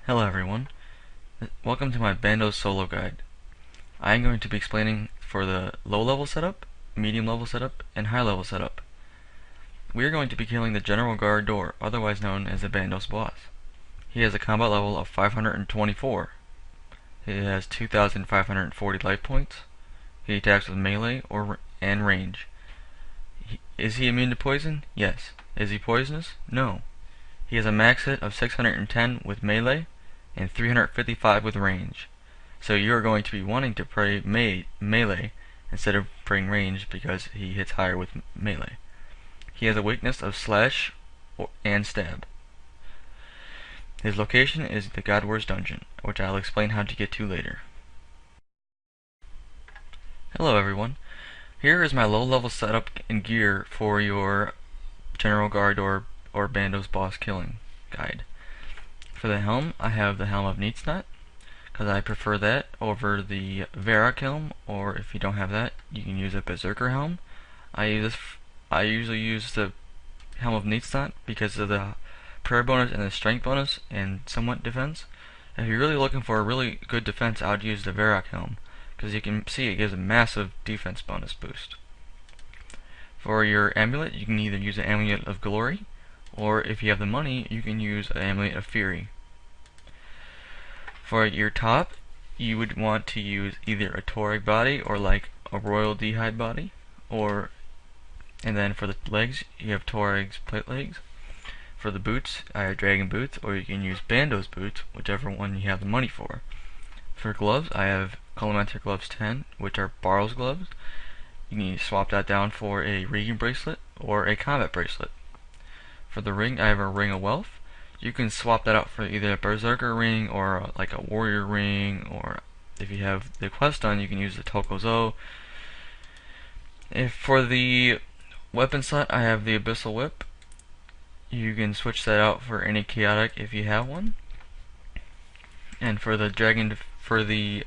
Hello everyone, welcome to my Bandos solo guide. I am going to be explaining for the low level setup, medium level setup, and high level setup. We are going to be killing the General Guard Door, otherwise known as the Bandos boss. He has a combat level of 524. He has 2,540 life points. He attacks with melee and range. Is he immune to poison? Yes. Is he poisonous? No. He has a max hit of 610 with melee and 355 with range. So you're going to be wanting to pray melee instead of praying range because he hits higher with melee. He has a weakness of slash and stab. His location is the God Wars dungeon, which I'll explain how to get to later. Hello everyone. Here is my low level setup and gear for your General Guard or Bandos boss killing guide. For the helm, I have the Helm of Neatsnot, because I prefer that over the Varrock helm, or if you don't have that, you can use a Berserker helm. I usually use the Helm of Neatsnot because of the prayer bonus and the strength bonus and somewhat defense. If you're really looking for a really good defense, I would use the Varrock helm, because you can see it gives a massive defense bonus boost. For your amulet, you can either use an Amulet of Glory, or if you have the money, you can use an Amulet of Fury. For your top, you would want to use either a Taurog body or like a Royal D'hide body, and then for the legs, you have Taurog's plate legs. For the boots, I have Dragon boots, or you can use Bandos boots, whichever one you have the money for. For gloves, I have Elemental Gloves 10, which are Barl's gloves. You can swap that down for a Regan bracelet or a combat bracelet. For the ring, I have a Ring of Wealth. You can swap that out for either a Berserker ring or like a Warrior ring, or if you have the quest done, you can use the Tokozo. For the weapon slot, I have the Abyssal Whip. You can switch that out for any chaotic if you have one. And for the for the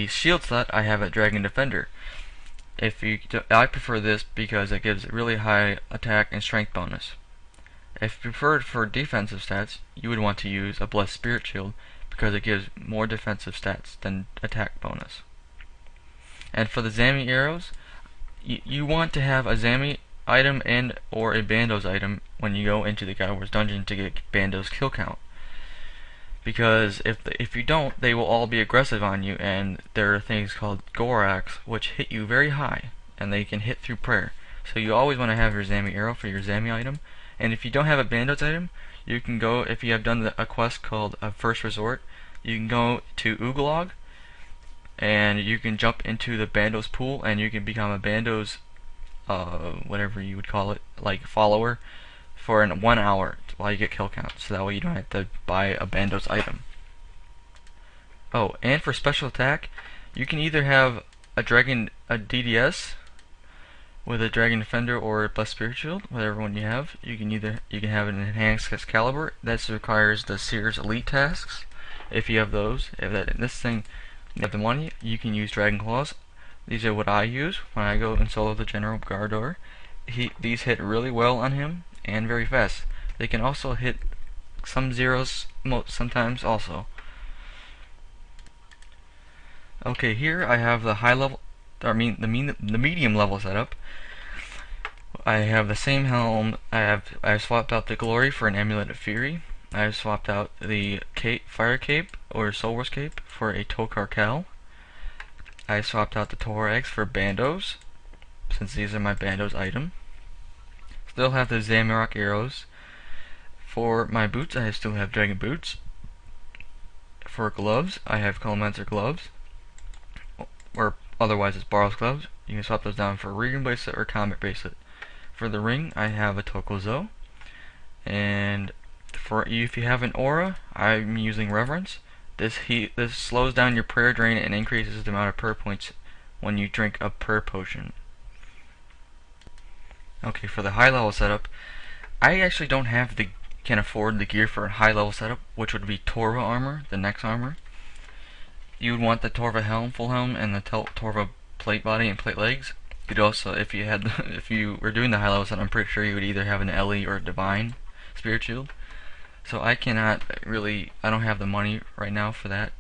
shield slot, I have a Dragon Defender. I prefer this because it gives really high attack and strength bonus. If preferred for defensive stats, you would want to use a Blessed Spirit Shield because it gives more defensive stats than attack bonus. And for the Zami arrows, you want to have a Zami item and or a Bandos item when you go into the God Wars dungeon to get Bandos kill count. Because if you don't, they will all be aggressive on you, and there are things called Gorax which hit you very high, and they can hit through prayer. So you always want to have your Zami arrow for your Zami item. And if you don't have a Bandos item, you can go, if you have done a quest called a First Resort, you can go to Ugalog, and you can jump into the Bandos pool, and you can become a Bandos, whatever you would call it, like follower, for 1 hour while you get kill count, so that way you don't have to buy a Bandos item. Oh, and for special attack, you can either have a DDS with a Dragon Defender or a Blessed Spirit Shield, whatever one you have. You can have an Enhanced Excalibur. That requires the Seer's Elite tasks. If you have those, you have the money, you can use Dragon Claws. These are what I use when I go and solo the General Guardor. These hit really well on him and very fast. They can also hit some zeros sometimes also. Okay, here I have the the medium level setup. I have the same helm. I've swapped out the Glory for an Amulet of Fury. I've swapped out the Fire Cape or Soul Wars Cape for a Tokarkel. I swapped out the Torax for Bandos, since these are my Bandos item. Still have the Zamorak arrows. For my boots, I still have Dragon boots. For gloves, I have Elemental gloves, or otherwise it's Barl's gloves. You can swap those down for a Regan bracelet or combat bracelet. For the ring, I have a Tokozo. And if you have an aura, I'm using Reverence. This slows down your prayer drain and increases the amount of prayer points when you drink a prayer potion. Okay, for the high level setup, I actually can afford the gear for a high level setup, which would be Torva armor, the next armor. You would want the Torva helm, full helm, and the Torva plate body and plate legs. You'd also, if you were doing the high level set, I'm pretty sure you would either have an Ellie or a Divine Spirit Shield. So I cannot really, I don't have the money right now for that.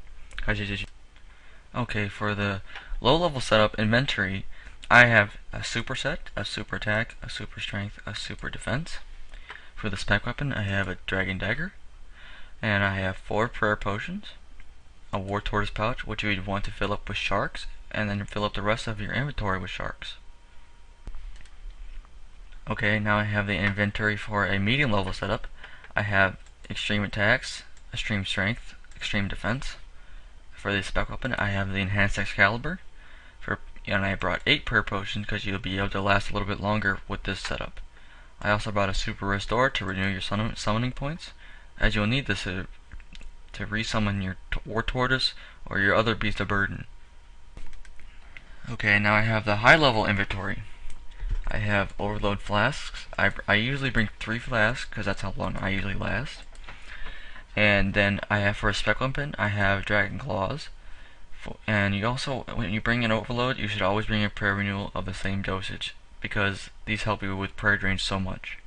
Okay, for the low level setup inventory, I have a superset, a super attack, a super strength, a super defense. For the spec weapon, I have a dragon dagger, and I have 4 prayer potions, a war tortoise pouch, which you would want to fill up with sharks, and then fill up the rest of your inventory with sharks. Okay, now I have the inventory for a medium level setup. I have extreme attacks, extreme strength, extreme defense. For the spec weapon, I have the enhanced Excalibur, and I brought 8 prayer potions because you'll be able to last a little bit longer with this setup. I also brought a super restore to renew your summoning points, as you'll need this to resummon your war tortoise or your other beast of burden. Okay, now I have the high level inventory. I have overload flasks. I usually bring 3 flasks because that's how long I usually last. And then I have, for a spec weapon, I have dragon claws. And you also, when you bring an overload, you should always bring a prayer renewal of the same dosage, because these help you with prayer drain so much.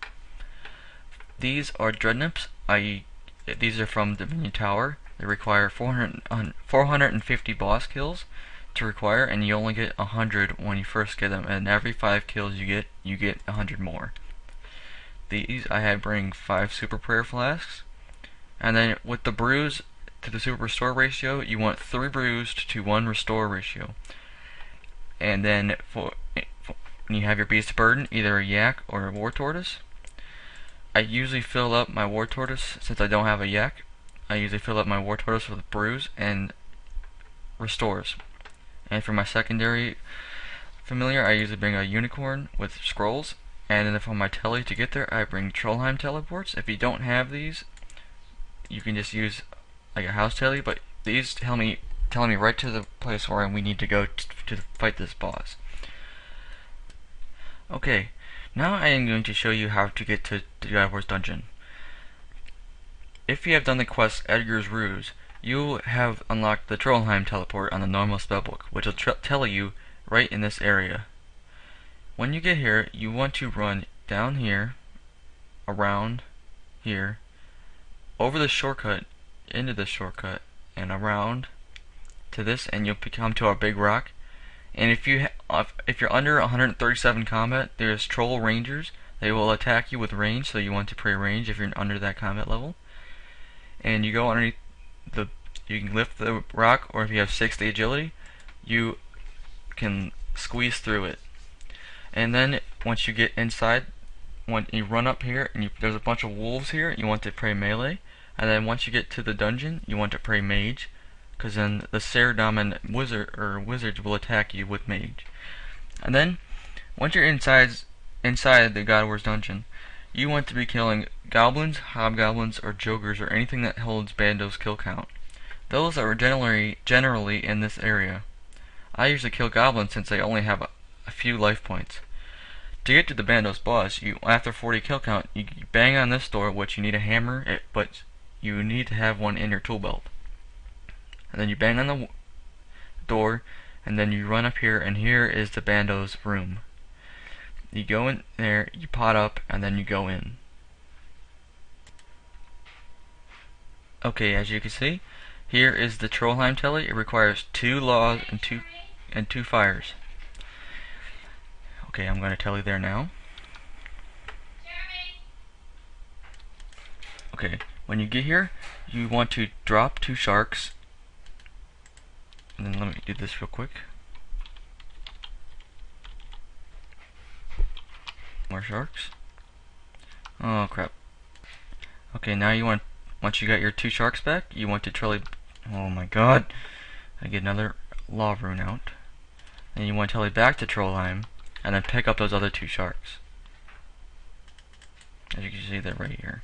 These are dreadnoughts. These are from Dominion Tower. They require 450 boss kills to require, and you only get 100 when you first get them, and every 5 kills you get 100 more. These I had bring 5 super prayer flasks, and then with the brews to the super restore ratio, you want 3 brews to 1 restore ratio. And then when you have your beast of burden, either a yak or a war tortoise, I usually fill up my war tortoise, since I don't have a yak, I usually fill up my war tortoise with brews and restores. And for my secondary familiar, I usually bring a unicorn with scrolls, and then for my telly to get there, I bring Trollheim teleports. If you don't have these, you can just use like a house telly, but these tell me right to the place where we need to go to fight this boss. Okay, now I am going to show you how to get to the God of War's dungeon. If you have done the quest Edgar's Ruse, you have unlocked the Trollheim teleport on the normal spellbook, which will tell you right in this area. When you get here, you want to run down here, around here, over the shortcut, into this shortcut, and around to this, and you'll come to our big rock. And if you're under 137 combat, there's troll rangers. They will attack you with range, so you want to pray range if you're under that combat level. And you go underneath you can lift the rock, or if you have 60 agility, you can squeeze through it. And then once you get inside, when you run up here, and there's a bunch of wolves here, you want to pray melee. And then once you get to the dungeon, you want to pray mage, because then the Saradomin wizards will attack you with mage. And then once you're inside the God of War's dungeon, you want to be killing goblins, hobgoblins, or jokers, or anything that holds Bandos kill count. Those are generally in this area. I usually kill goblins since they only have a few life points. To get to the Bandos boss, after 40 kill count, you bang on this door, which you need a hammer, but you need to have one in your tool belt. And then you bang on the door, and then you run up here, and here is the Bandos room. You go in there, you pot up, and then you go in. Okay, as you can see, here is the Trollheim telly. It requires 2 laws and 2 fires. Okay, I'm going to tell you there now. Okay, when you get here, you want to drop 2 sharks. And then let me do this real quick. More sharks. Oh crap. Okay, now you want, once you got your 2 sharks back, you want to trolley. Oh my god. I get another law rune out. And you want to telly back to Trollheim, and then pick up those other 2 sharks. As you can see, they're right here.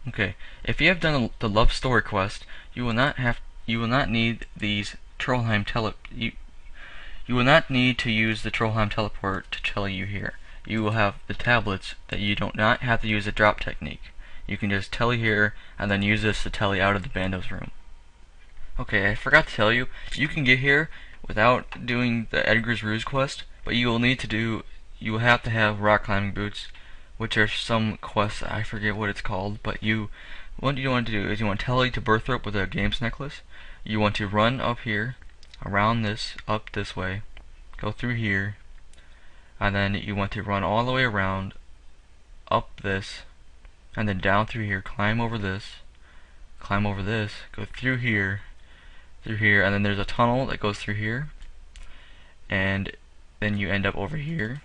Okay, if you have done the love story quest, you will not need these Trollheim you will not need to use the Trollheim teleport to tell you here. You will have the tablets that you do not have to use the drop technique. You can just telly here and then use this to telly out of the Bandos room. Okay, I forgot to tell you, you can get here without doing the Edgar's Ruse quest, but you will have to have rock climbing boots which are some quests. I forget what it's called, but what you want to do is you want to tally to Birthright with a games necklace. You want to run up here, around this, up this way, go through here, and then you want to run all the way around, up this, and then down through here, climb over this, go through here, and then there's a tunnel that goes through here, and then you end up over here,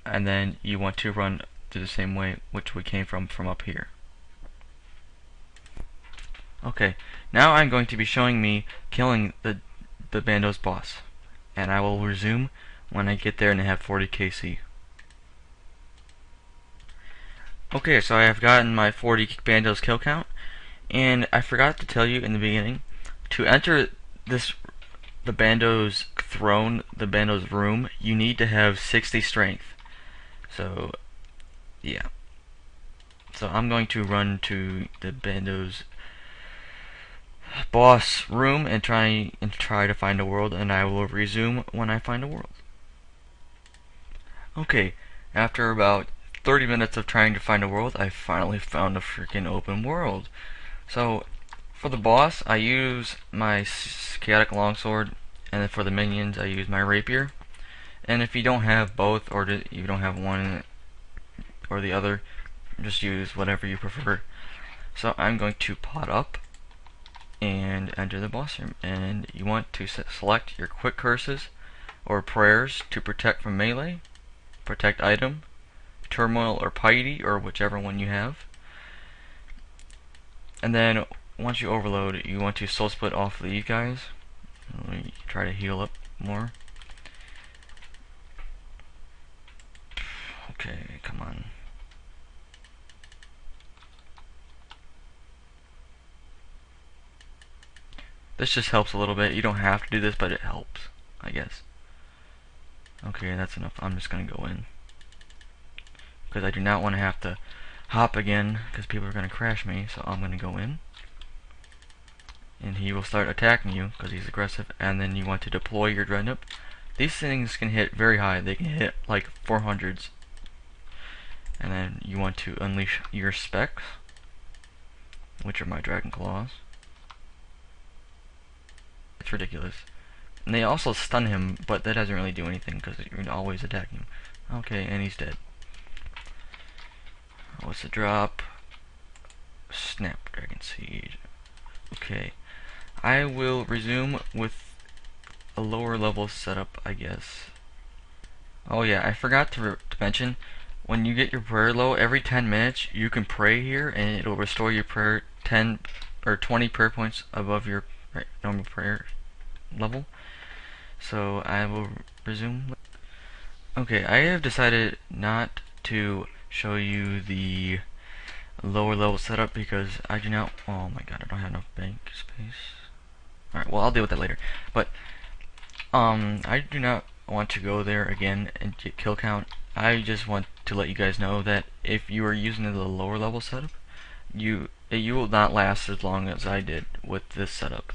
and then you want to run through the same way which we came from up here. Okay, now I'm going to be showing me killing the Bandos boss, and I will resume when I get there and I have 40 KC. Okay, so I have gotten my 40 Bandos kill count, and I forgot to tell you in the beginning, to enter the Bandos throne, the Bandos room, you need to have 60 strength. So, yeah. So I'm going to run to the Bandos boss room and try to find a world, and I will resume when I find a world. Okay, after about 30 minutes of trying to find a world, I finally found a freaking open world. So, for the boss, I use my chaotic longsword, and then for the minions, I use my rapier. And if you don't have both, or you don't have one or the other, just use whatever you prefer. So I'm going to pot up and enter the boss room, and you want to select your quick curses or prayers to protect from melee, protect item, turmoil or piety, or whichever one you have. And then once you overload, you want to soul split off these guys. Let me try to heal up more. Okay, come on. This just helps a little bit. You don't have to do this, but it helps, I guess. Okay, that's enough. I'm just gonna go in, because I do not want to have to hop again, because people are gonna crash me. So I'm gonna go in, and he will start attacking you because he's aggressive. And then you want to deploy your dreadnought. These things can hit very high. They can hit like 400s. And then you want to unleash your specs, which are my dragon claws. It's ridiculous. And they also stun him, but that doesn't really do anything because you're always attacking him. Okay, and he's dead. What's the drop? Snapdragon Seed. Okay, I will resume with a lower level setup, I guess. Oh yeah, I forgot to mention, when you get your prayer low, every 10 minutes you can pray here, and it'll restore your prayer 10 or 20 prayer points above your normal prayer level. So I will resume. Okay, I have decided not to show you the lower level setup because I do not. Oh my god, I don't have enough bank space. Alright, well, I'll deal with that later. But I do not want to go there again and get kill count. I just want to let you guys know that if you are using the lower level setup, you will not last as long as I did with this setup.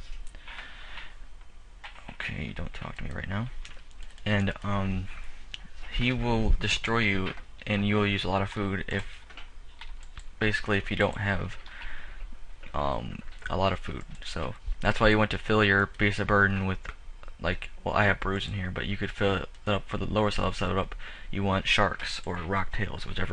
Okay, don't talk to me right now. And he will destroy you, and you will use a lot of food if you don't have a lot of food. So that's why you want to fill your base of burden with, like, well, I have brews in here, but you could fill it up for the lower setup. You want sharks or rock tails, whichever one.